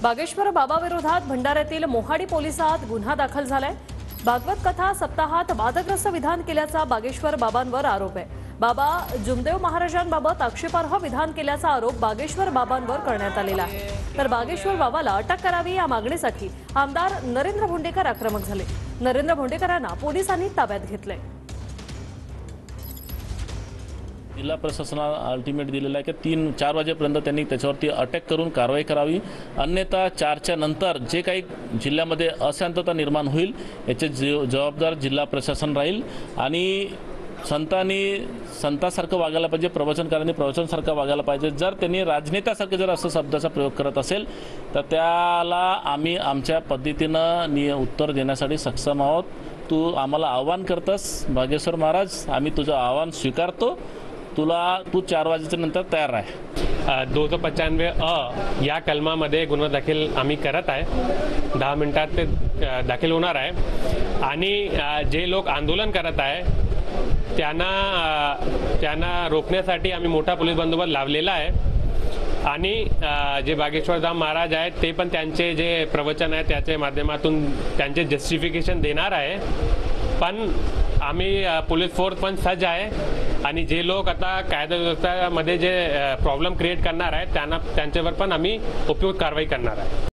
बागेश्वर बाबा विरोधात भंडाऱ्यातील मोहाडी पोलिसात गुन्हा दाखल झालाय। भागवत कथा सप्ताहात वादग्रस्त विधान केल्याचा बागेश्वर बाबांवर आरोप आहे। बाबा जुमदेव महाराजांबाबत आक्षेपार्ह विधान केल्याचा आरोप बागेश्वर बाबांवर करण्यात आलेला आहे। तर बागेश्वर बाबाला अटक करावी या मागणीसाठी आमदार नरेंद्र भोंडेकर आक्रमक झाले। नरेंद्र भोंडेकरांना पोलिसांनी ताब्यात घेतले। जिल्हा प्रशासनाला अल्टिमेट दिलेला आहे की 3-4 वाजेपर्यंत त्यांनी त्याच्यावरती अटक करून कारवाई करावी, अन्यथा 4च्या नंतर जे काही जिल्ह्यामध्ये अशांतता निर्माण होईल याचे जबाबदार जिल्हा प्रशासन राहील। आणि संतासारखं वागायला पाहिजे, प्रवचनकारांनी प्रवचनसारखं वागायला पाहिजे। जर त्यांनी राजनेत्यासारखे जर असं शब्दाचा प्रयोग करत असेल तर त्याला आम्ही आमच्या पद्धतीनं उत्तर देण्यासाठी सक्षम आहोत। तू आम्हाला आव्हान करतस बागेश्वर महाराज, आम्ही तुझं आव्हान स्वीकारतो। तू 4 वाजेच्या नंतर तयार आहे। 295 या कलमामध्ये गुन्हा दाखल आम्ही करत आहे। 10 मिनिटात ते दाखल होणार आहे। आणि जे लोक आंदोलन करत आहे त्यांना रोखण्यासाठी आम्ही मोठा पोलीस बंदोबस्त लावलेला आहे। आणि जे बागेश्वर धाम महाराज आहेत ते पण त्यांचे जे प्रवचन आहे त्याच्या माध्यमातून त्यांचे जस्टिफिकेशन देणार आहे। पण आम्ही पोलीस फोर्स पण सज्ज आहे। आणि जे लोक आता कायदा व्यवस्थेमध्ये जे प्रॉब्लेम क्रिएट करणार आहेत त्यांच्यावर पण आम्ही उपयुक्त कारवाई करणार आहे।